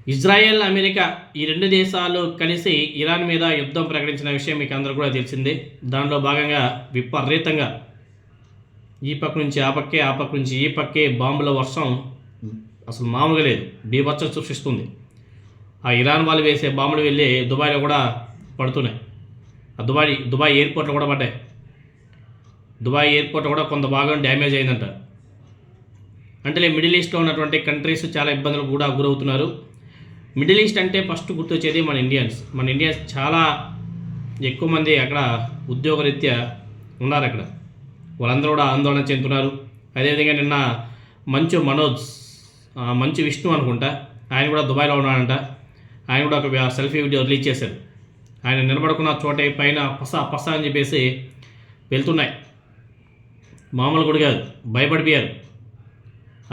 Israel, America ఈ 2 దేశాలు కలిసి ఇరాన్ మీద యుద్ధం ప్రకటించిన విషయం మీకు అందరూ కూడా తెలిసిందే. దానిలో భాగంగా విపరీతంగా ఈ పక్క నుంచి ఆ పక్కే, ఆ పక్క నుంచి ఈ పక్కే బాంబుల వర్షం అసలు మామూలుగా లేదు, బీభత్సం సృష్టిస్తుంది. ఆ ఇరాన్ వాళ్ళు వేసే బాంబులు వెళ్ళి దుబాయ్లో కూడా పడుతున్నాయి. ఆ దుబాయ్ ఎయిర్పోర్ట్లో కూడా పడ్డాయి. దుబాయ్ ఎయిర్పోర్ట్ కూడా కొంత భాగం డ్యామేజ్ అయిందంట. అంటే మిడిల్ ఈస్ట్లో ఉన్నటువంటి కంట్రీస్ చాలా ఇబ్బందులకు కూడా గురవుతున్నారు. మిడిల్ ఈస్ట్ అంటే ఫస్ట్ గుర్తొచ్చేది మన ఇండియన్స్ చాలా ఎక్కువ మంది అక్కడ ఉద్యోగరీత్యా ఉన్నారు. అక్కడ వాళ్ళందరూ కూడా ఆందోళన చెందుతున్నారు. అదేవిధంగా నిన్న మంచు విష్ణు అనుకుంటా, ఆయన కూడా దుబాయ్లో ఉన్నాడంట. ఆయన కూడా ఒక సెల్ఫీ వీడియో రిలీజ్ చేశారు. ఆయన నిలబడుకున్న చోట పైన పస అని చెప్పేసి వెళ్తున్నాయి. మామూలు కూడా కాదు, భయపడిపోయారు.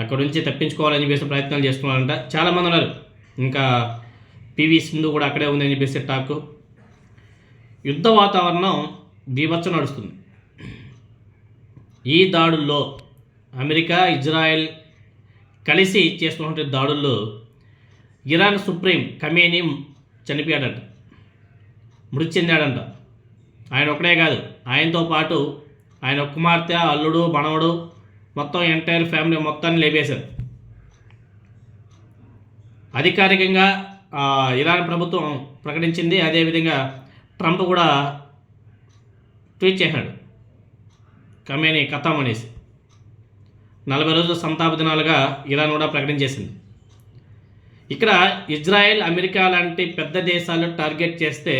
అక్కడ నుంచి తప్పించుకోవాలని చెప్పేసి ప్రయత్నాలు చేస్తున్నారంట. చాలామంది ఉన్నారు. ఇంకా పివి సింధు కూడా అక్కడే ఉందని చెప్పేసి టాక్. యుద్ధ వాతావరణం బీభత్సం నడుస్తుంది. ఈ దాడుల్లో అమెరికా, ఇజ్రాయెల్ కలిసి చేస్తున్నటువంటి దాడుల్లో ఇరాన్ సుప్రీం ఖమేనీ చనిపోయాడంట, మృతి చెందాడంట. ఆయన ఒక్కడే కాదు, ఆయనతో పాటు ఆయన కుమార్తె, అల్లుడు, మనవడు, మొత్తం ఎంటైర్ ఫ్యామిలీ మొత్తాన్ని లేపేశారు. అధికారికంగా ఇరాన్ ప్రభుత్వం ప్రకటించింది. అదేవిధంగా ట్రంప్ కూడా ట్వీట్ చేశాడు, ఖమేనీ ఖతం అనేసి. 40 రోజుల సంతాప దినాలుగా ఇరాన్ కూడా ప్రకటించేసింది. ఇక్కడ ఇజ్రాయెల్, అమెరికా లాంటి పెద్ద దేశాలు టార్గెట్ చేస్తే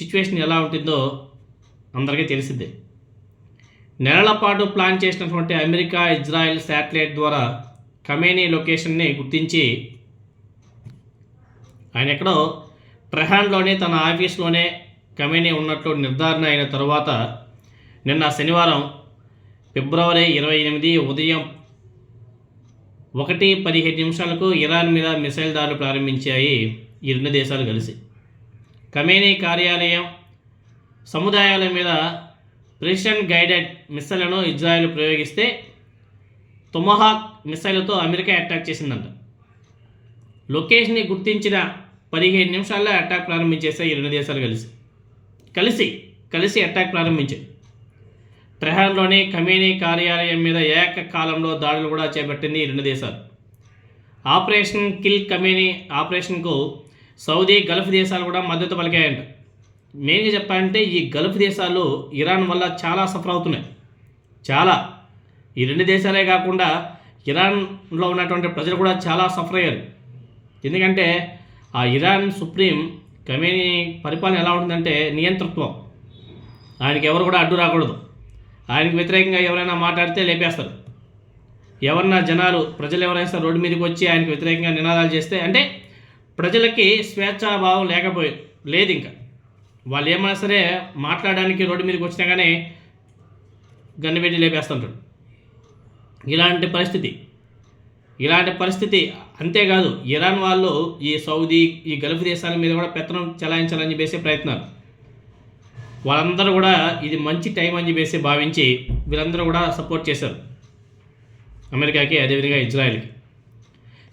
సిచ్యువేషన్ ఎలా ఉంటుందో అందరికీ తెలిసిందే. నెలల పాటు ప్లాన్ చేసినటువంటి అమెరికా, ఇజ్రాయెల్ శాటిలైట్ ద్వారా ఖమేనీ లొకేషన్ని గుర్తించి ఆయన ఎక్కడో ట్రెహాన్లోనే తన ఆఫీస్లోనే ఖమేనీ ఉన్నట్లు నిర్ధారణ అయిన తర్వాత నిన్న శనివారం ఫిబ్రవరి 28 ఉదయం 1:15 ఇరాన్ మీద మిసైల్ దాడులు ప్రారంభించాయి ఈ 2 దేశాలు కలిసి. ఖమేనీ కార్యాలయం, సముదాయాల మీద ప్రెసిషన్ గైడెడ్ మిసైళ్లను ఇజ్రాయెల్ ప్రయోగిస్తే టొమహాక్ మిసైళ్లతో అమెరికా అటాక్ చేసిందంట. లొకేషన్ని గుర్తించిన 15 నిమిషాల్లో అటాక్ ప్రారంభించేసాయి ఈ 2 దేశాలు కలిసి అటాక్ ప్రారంభించాయి. ట్రెహాన్లోని ఖమేనీ కార్యాలయం మీద ఏకకాలంలో దాడులు కూడా చేపట్టింది ఈ 2 దేశాలు. ఆపరేషన్ కిల్ ఖమేనీ ఆపరేషన్కు సౌదీ, గల్ఫ్ దేశాలు కూడా మద్దతు పలికాయంట. మెయిన్గా చెప్పాలంటే ఈ గల్ఫ్ దేశాలు ఇరాన్ వల్ల చాలా సఫర్ అవుతున్నాయి. ఈ 2 దేశాలే కాకుండా ఇరాన్లో ఉన్నటువంటి ప్రజలు కూడా చాలా సఫర్ అయ్యారు. ఎందుకంటే ఆ ఇరాన్ సుప్రీం ఖమేనీ పరిపాలన ఎలా ఉంటుందంటే నియంతృత్వం. ఆయనకి ఎవరు కూడా అడ్డు రాకూడదు. ఆయనకు వ్యతిరేకంగా ఎవరైనా మాట్లాడితే లేపేస్తారు. ప్రజలు ఎవరైనా రోడ్డు మీదకి వచ్చి ఆయనకు వ్యతిరేకంగా నినాదాలు చేస్తే, అంటే ప్రజలకి స్వేచ్ఛాభావం లేదు. ఇంకా వాళ్ళు ఏమైనా సరే మాట్లాడడానికి రోడ్డు మీదకి వచ్చినా కానీ గన్ను పెట్టి లేపేస్తుంటాడు. ఇలాంటి పరిస్థితి. అంతేకాదు ఇరాన్ వాళ్ళు ఈ సౌదీ, ఈ గల్ఫ్ దేశాల మీద కూడా పెత్తనం చెలాయించాలని చెప్పేసి ప్రయత్నాలు. వాళ్ళందరూ కూడా ఇది మంచి టైం అని చెప్పేసి భావించి వీళ్ళందరూ కూడా సపోర్ట్ చేశారు అమెరికాకి, అదేవిధంగా ఇజ్రాయెల్కి.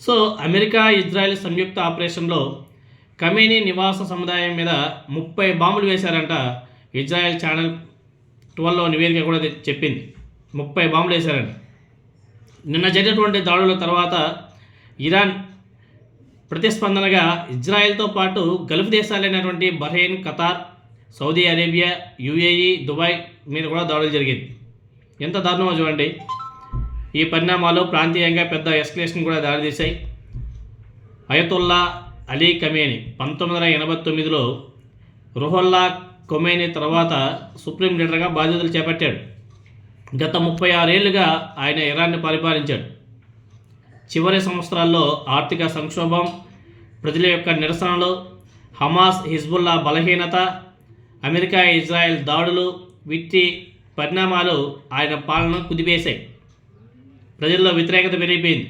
సో అమెరికా, ఇజ్రాయెల్ సంయుక్త ఆపరేషన్లో ఖమేనీ నివాస సముదాయం మీద 30 బాంబులు వేశారంట. ఇజ్రాయెల్ ఛానల్ 12లో నివేదిక కూడా చెప్పింది 30 బాంబులు వేశారంట. నిన్న జరిగినటువంటి దాడుల తర్వాత ఇరాన్ ప్రతిస్పందనగా ఇజ్రాయెల్తో పాటు గల్ఫ్ దేశాలైనటువంటి Bahrain, Qatar, Saudi Arabia, UAE, Dubai మీద కూడా దాడులు జరిగింది. ఎంత దారుణమో చూడండి. ఈ పరిణామాలు ప్రాంతీయంగా పెద్ద ఎస్కలేషన్ కూడా దారితీశాయి. అయతుల్లా అలీ ఖమేనీ 1989లో రుహుల్లా ఖొమైనీ తర్వాత సుప్రీం లీడర్గా బాధ్యతలు చేపట్టాడు. గత 36 ఏళ్లుగా ఆయన ఇరాన్ని పరిపాలించాడు. చివరి సంవత్సరాల్లో ఆర్థిక సంక్షోభం, ప్రజల యొక్క నిరసనలు, హమాస్, హిజ్బుల్లా బలహీనత, అమెరికా, ఇజ్రాయెల్ దాడులు, వీటి పరిణామాలు ఆయన పాలనను కుదిపేశాయి. ప్రజల్లో వ్యతిరేకత పెరిగిపోయింది.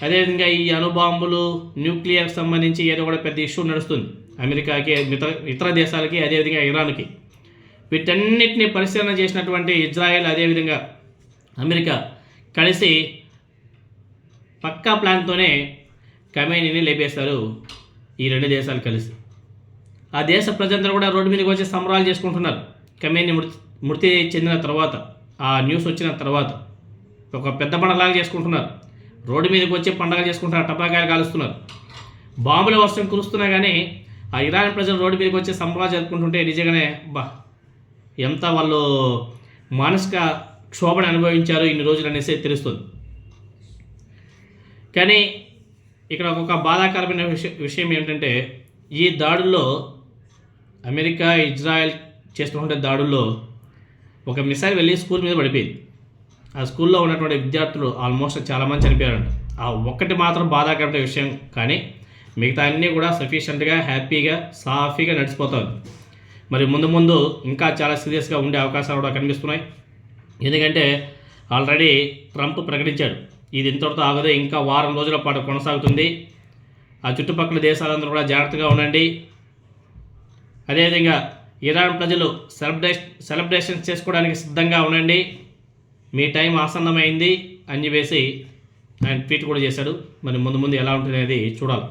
అదేవిధంగా ఈ అణుబాంబులు, న్యూక్లియర్కి సంబంధించి ఏదో కూడా పెద్ద ఇష్యూ నడుస్తుంది అమెరికాకి, ఇతర దేశాలకి, అదేవిధంగా ఇరాన్కి. వీటన్నిటిని పరిశీలన చేసినటువంటి ఇజ్రాయెల్, అదేవిధంగా అమెరికా కలిసి పక్కా ప్లాన్తోనే ఖమేనీని లేపేస్తారు ఈ రెండు దేశాలు కలిసి. ఆ దేశ ప్రజలందరూ కూడా రోడ్డు మీదకి వచ్చి సంబరాలు చేసుకుంటున్నారు. ఖమేనీ మృతి చెందిన తర్వాత, ఆ న్యూస్ వచ్చిన తర్వాత ఒక పెద్ద పండగలాగా చేసుకుంటున్నారు. రోడ్డు మీదకి వచ్చి పండగ చేసుకుంటున్నారు, టపాకాయలు కాలుస్తున్నారు, బాంబుల వర్షం కురుస్తున్నా కానీ ఆ ఇరాన్ ప్రజలు రోడ్డు మీదకి వచ్చి సంబరాలు జరుపుకుంటుంటే నిజంగానే ఎంత వాళ్ళు మానసిక క్షోభను అనుభవించారు ఇన్ని రోజులు అనేసి తెలుస్తుంది. కానీ ఇక్కడ ఒక బాధాకరమైన విషయం ఏంటంటే, ఈ దాడుల్లో అమెరికా ఇజ్రాయెల్ చేస్తున్న దాడుల్లో ఒక మిసైల్ వెళ్ళి స్కూల్ మీద పడిపోయింది. ఆ స్కూల్లో ఉన్నటువంటి విద్యార్థులు ఆల్మోస్ట్ చాలామంది చనిపోయారంట. ఆ ఒక్కటి మాత్రం బాధాకరమైన విషయం, కానీ మిగతా అన్నీ కూడా సఫిషియెంట్గా హ్యాపీగా సాఫీగా నడిచిపోతుంది. మరి ముందు ముందు ఇంకా చాలా సీరియస్గా ఉండే అవకాశాలు కూడా కనిపిస్తున్నాయి. ఎందుకంటే ఆల్రెడీ ట్రంప్ ప్రకటించాడు, ఇది ఇంతటితో ఆగదు, ఇంకా వారం రోజుల పాటు కొనసాగుతుంది. ఆ చుట్టుపక్కల దేశాలందరూ కూడా జాగ్రత్తగా ఉండండి. అదేవిధంగా ఇరాన్ ప్రజలు సెలబ్రేషన్స్ చేసుకోవడానికి సిద్ధంగా ఉండండి, మీ టైం ఆసన్నమైంది అని చెప్పేసి ఆయన ట్వీట్ కూడా చేశాడు. మరి ముందు ముందు ఎలా ఉంటుంది అనేది చూడాలి.